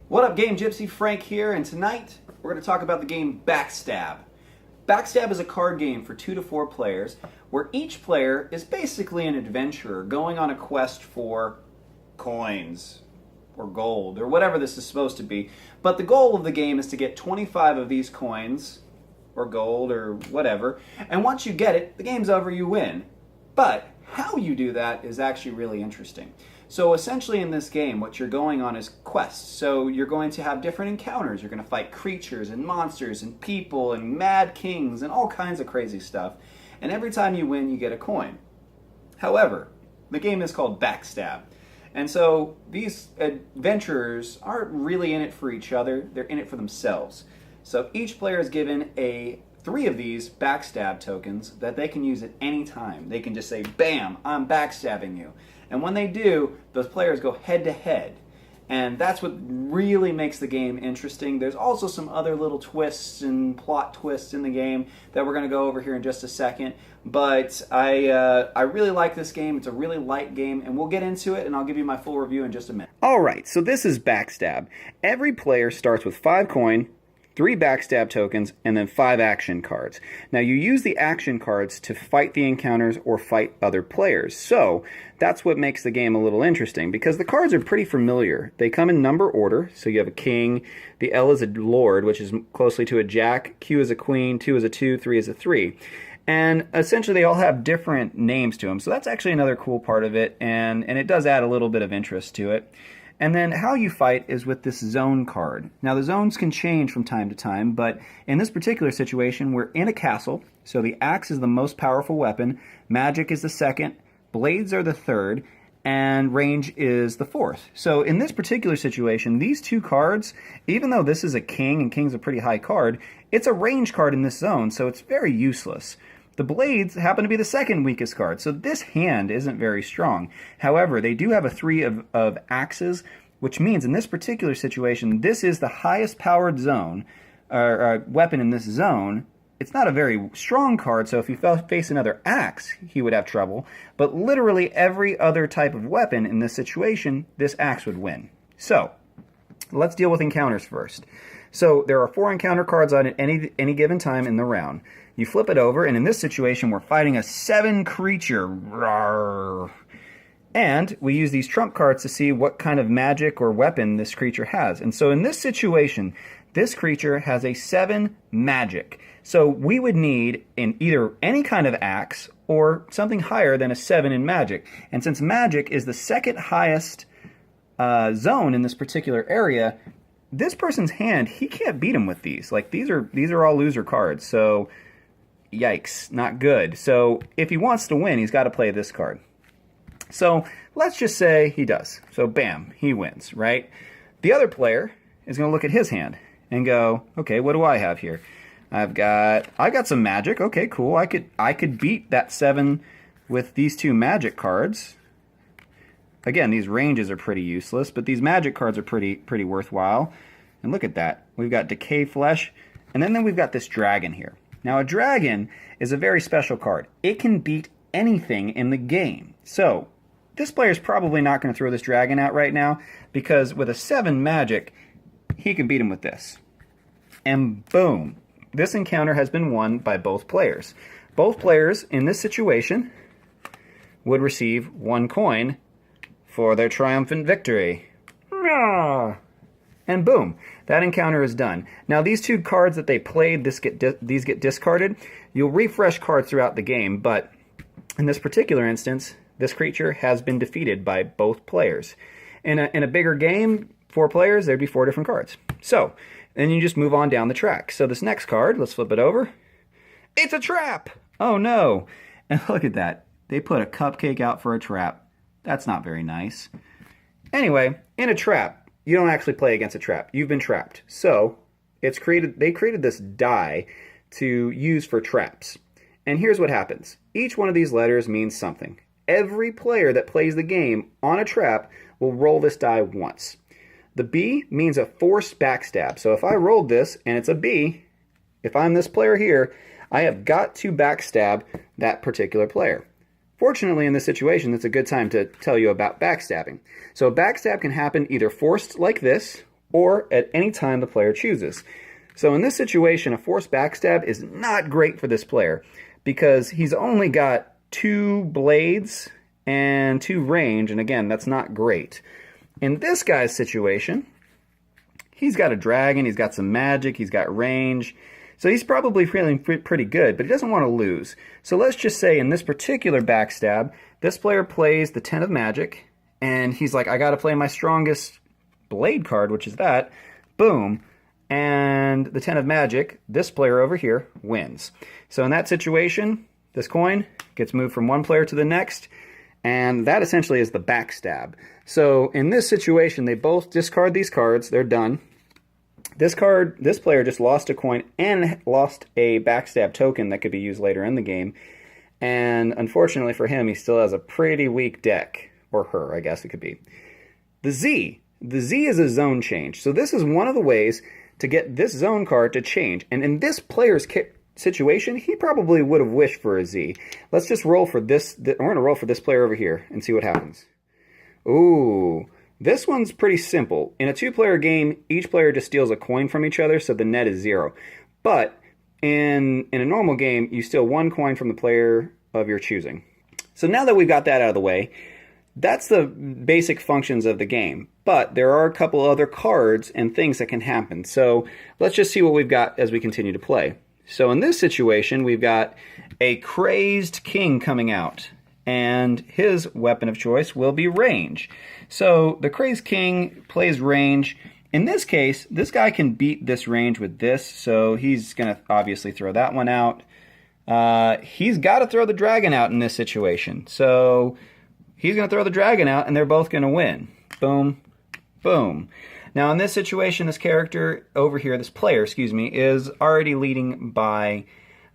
What up, Game Gypsy? Frank here, and tonight we're going to talk about the game BackStab. BackStab is a card game for 2 to 4 players where each player is basically an adventurer going on a quest for coins or gold or whatever this is supposed to be. But the goal of the game is to get 25 of these coins or gold or whatever, and once you get it, the game's over, you win. But how you do that is actually really interesting. So essentially in this game, what you're going on is quests. So you're going to have different encounters. You're going to fight creatures and monsters and people and mad kings and all kinds of crazy stuff. And every time you win, you get a coin. However, the game is called BackStab. And so these adventurers aren't really in it for each other. They're in it for themselves. So each player is given 3 of these backstab tokens that they can use at any time. They can just say, bam, I'm backstabbing you. And when they do, those players go head to head. And that's what really makes the game interesting. There's also some other little twists and plot twists in the game that we're going to go over here in just a second. But I really like this game. It's a really light game, and we'll get into it, and I'll give you my full review in just a minute. All right, so this is BackStab. Every player starts with 5 coin, 3 backstab tokens, and then 5 action cards. Now you use the action cards to fight the encounters or fight other players. So that's what makes the game a little interesting, because the cards are pretty familiar. They come in number order, so you have a king, the L is a lord, which is closely to a jack, Q is a queen, 2 is a 2, 3 is a 3. And essentially they all have different names to them. So that's actually another cool part of it, and it does add a little bit of interest to it. And then how you fight is with this zone card. Now the zones can change from time to time, but in this particular situation we're in a castle, so the axe is the most powerful weapon, magic is the second, blades are the third, and range is the fourth. So in this particular situation, these 2 cards, even though this is a king, and king's a pretty high card, it's a range card in this zone, so it's very useless. The blades happen to be the second weakest card, so this hand isn't very strong. However, they do have a 3 of axes, which means in this particular situation, this is the highest powered zone, or weapon in this zone. It's not a very strong card, so if you face another axe, he would have trouble. But literally every other type of weapon in this situation, this axe would win. So, let's deal with encounters first. So there are 4 encounter cards on at any given time in the round. You flip it over, and in this situation, we're fighting a 7 creature. Rawr. And we use these trump cards to see what kind of magic or weapon this creature has. And so in this situation, this creature has a 7 magic. So we would need in either any kind of axe or something higher than a 7 in magic. And since magic is the second highest zone in this particular area, this person's hand, he can't beat him with these. Like these are all loser cards. So yikes, not good. So if he wants to win, he's got to play this card. So let's just say he does. So bam, he wins, right? The other player is going to look at his hand and go, okay, what do I have here? I've got some magic. Okay, cool. I could beat that 7 with these 2 magic cards. Again, these ranges are pretty useless, but these magic cards are pretty worthwhile. And look at that. We've got Decay Flesh, and then we've got this dragon here. Now, a dragon is a very special card. It can beat anything in the game. So, this player is probably not going to throw this dragon out right now, because with a 7 magic, he can beat him with this. And boom. This encounter has been won by both players. Both players in this situation would receive 1 coin for their triumphant victory. And boom, that encounter is done. Now these 2 cards that they played, these get discarded. You'll refresh cards throughout the game, but in this particular instance, this creature has been defeated by both players. In a bigger game, 4 players, there'd be 4 different cards. So, then you just move on down the track. So this next card, let's flip it over. It's a trap! Oh no! And look at that. They put a cupcake out for a trap. That's not very nice. Anyway, in a trap, you don't actually play against a trap. You've been trapped. So, they created this die to use for traps. And here's what happens. Each one of these letters means something. Every player that plays the game on a trap will roll this die once. The B means a forced backstab. So if I rolled this and it's a B, if I'm this player here, I have got to backstab that particular player. Fortunately, in this situation, it's a good time to tell you about backstabbing. So backstab can happen either forced like this, or at any time the player chooses. So in this situation, a forced backstab is not great for this player because he's only got 2 blades and 2 range, and again, that's not great. In this guy's situation, he's got a dragon, he's got some magic, he's got range, so he's probably feeling pretty good, but he doesn't want to lose. So let's just say in this particular backstab, this player plays the 10 of magic, and he's like, I got to play my strongest blade card, which is that. Boom. And the 10 of magic, this player over here wins. So in that situation, this coin gets moved from one player to the next, and that essentially is the backstab. So in this situation, they both discard these cards. They're done. This player just lost a coin and lost a backstab token that could be used later in the game. And unfortunately for him, he still has a pretty weak deck. Or her, I guess it could be. The Z is a zone change. So this is one of the ways to get this zone card to change. And in this player's situation, he probably would have wished for a Z. Let's just roll for this. We're going to roll for this player over here and see what happens. Ooh, this one's pretty simple. In a 2-player game, each player just steals a coin from each other, so the net is 0. But in a normal game, you steal 1 coin from the player of your choosing. So now that we've got that out of the way, that's the basic functions of the game. But there are a couple other cards and things that can happen. So let's just see what we've got as we continue to play. So in this situation, we've got a crazed king coming out, and his weapon of choice will be range. So the crazed king plays range. In this case, this guy can beat this range with this, so he's going to obviously throw that one out. He's got to throw the dragon out in this situation. So he's going to throw the dragon out, and they're both going to win. Boom, boom. Now in this situation, this character over here, this player, excuse me, is already leading by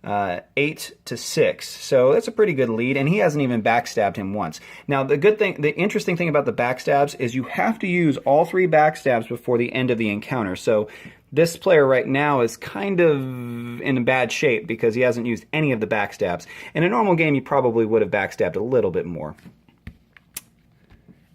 8-6. So that's a pretty good lead, and he hasn't even backstabbed him once. Now the interesting thing about the backstabs is you have to use all 3 backstabs before the end of the encounter. So this player right now is kind of in bad shape because he hasn't used any of the backstabs. In a normal game, you probably would have backstabbed a little bit more.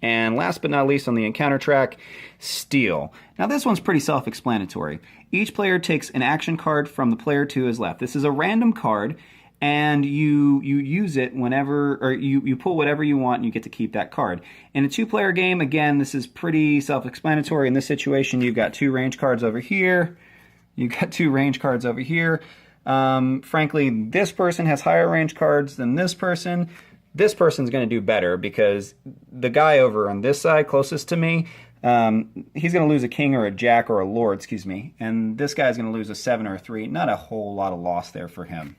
And last but not least on the encounter track, steal. Now this one's pretty self-explanatory. Each player takes an action card from the player to his left. This is a random card, and you use it whenever, or you pull whatever you want, and you get to keep that card. In a 2-player game, again, this is pretty self-explanatory. In this situation, you've got 2 range cards over here. You've got 2 range cards over here. Frankly, this person has higher range cards than this person. This person's going to do better because the guy over on this side, closest to me, he's going to lose a king or a jack or a lord, excuse me. And this guy's going to lose a 7 or a 3. Not a whole lot of loss there for him.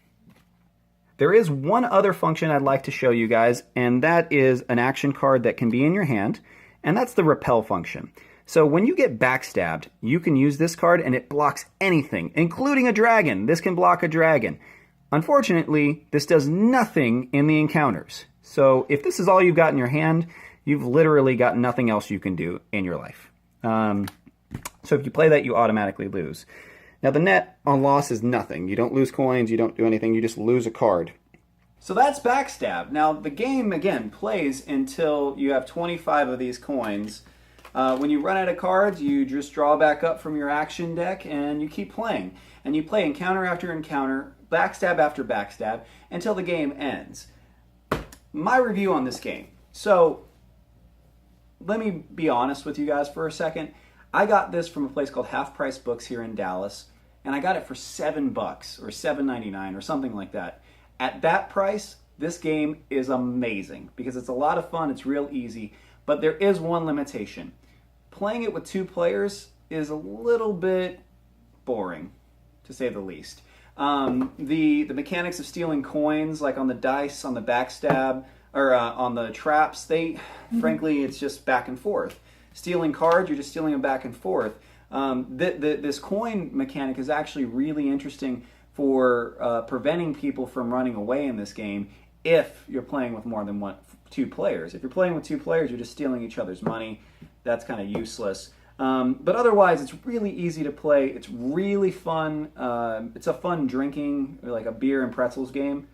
There is one other function I'd like to show you guys, and that is an action card that can be in your hand, and that's the repel function. So when you get backstabbed, you can use this card and it blocks anything, including a dragon. This can block a dragon. Unfortunately, this does nothing in the encounters. So if this is all you've got in your hand, you've literally got nothing else you can do in your life. So if you play that, you automatically lose. Now the net on loss is nothing. You don't lose coins, you don't do anything, you just lose a card. So that's backstab. Now the game, again, plays until you have 25 of these coins. When you run out of cards, you just draw back up from your action deck and you keep playing. And you play encounter after encounter, backstab after backstab, until the game ends. My review on this game. So, let me be honest with you guys for a second. I got this from a place called Half Price Books here in Dallas, and I got it for $7 or $7.99 or something like that. At that price, this game is amazing because it's a lot of fun, it's real easy, but there is one limitation. Playing it with 2 players is a little bit boring, to say the least. The mechanics of stealing coins, like on the dice, on the backstab, or on the traps, frankly, it's just back and forth. Stealing cards, you're just stealing them back and forth. This coin mechanic is actually really interesting for preventing people from running away in this game if you're playing with more than 2 players. If you're playing with 2 players, you're just stealing each other's money. That's kind of useless. But otherwise, it's really easy to play. It's really fun. It's a fun drinking, like a beer and pretzels game.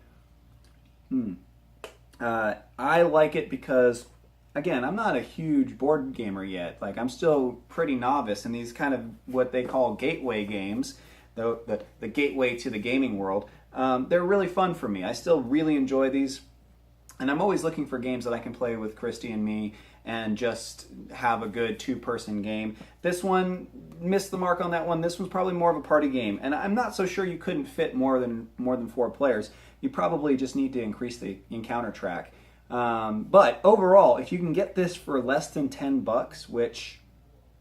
I like it because, again, I'm not a huge board gamer yet. Like, I'm still pretty novice in these kind of what they call gateway games, the gateway to the gaming world. They're really fun for me. I still really enjoy these. And I'm always looking for games that I can play with Christy and me and just have a good two-person game. This one missed the mark on that one. This one's probably more of a party game. And I'm not so sure you couldn't fit more than 4 players. You probably just need to increase the encounter track. But overall, if you can get this for less than $10, which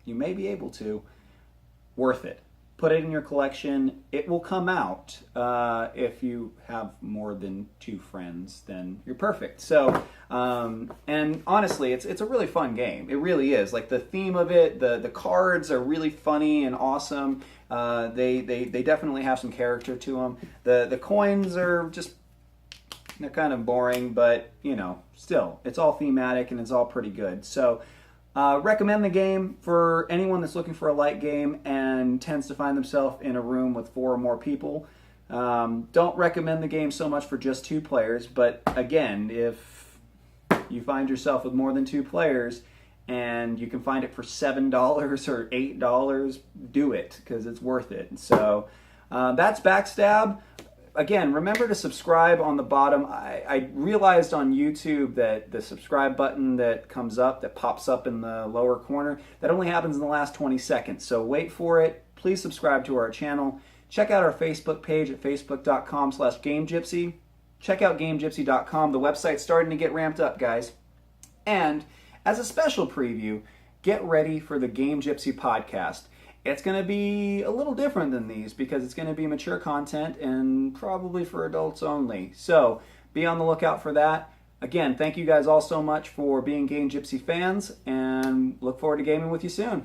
you may be able to, worth it. Put it in your collection. It will come out. If you have more than 2 friends, then you're perfect. So, and honestly, it's a really fun game. It really is. Like, the theme of it, the cards are really funny and awesome. They definitely have some character to them. The coins are just, they're kind of boring, but you know, still, it's all thematic and it's all pretty good. So. Recommend the game for anyone that's looking for a light game and tends to find themselves in a room with 4 or more people. Don't recommend the game so much for just 2 players, but again, if you find yourself with more than 2 players and you can find it for $7 or $8, do it, because it's worth it. So that's BackStab. Again, remember to subscribe on the bottom. I realized on YouTube that the subscribe button that comes up, that pops up in the lower corner, that only happens in the last 20 seconds. So wait for it. Please subscribe to our channel. Check out our Facebook page at facebook.com/GameGypsy. Check out GameGypsy.com. The website's starting to get ramped up, guys. And as a special preview, get ready for the Game Gypsy podcast. It's going to be a little different than these because it's going to be mature content and probably for adults only. So be on the lookout for that. Again, thank you guys all so much for being Game Gypsy fans, and look forward to gaming with you soon.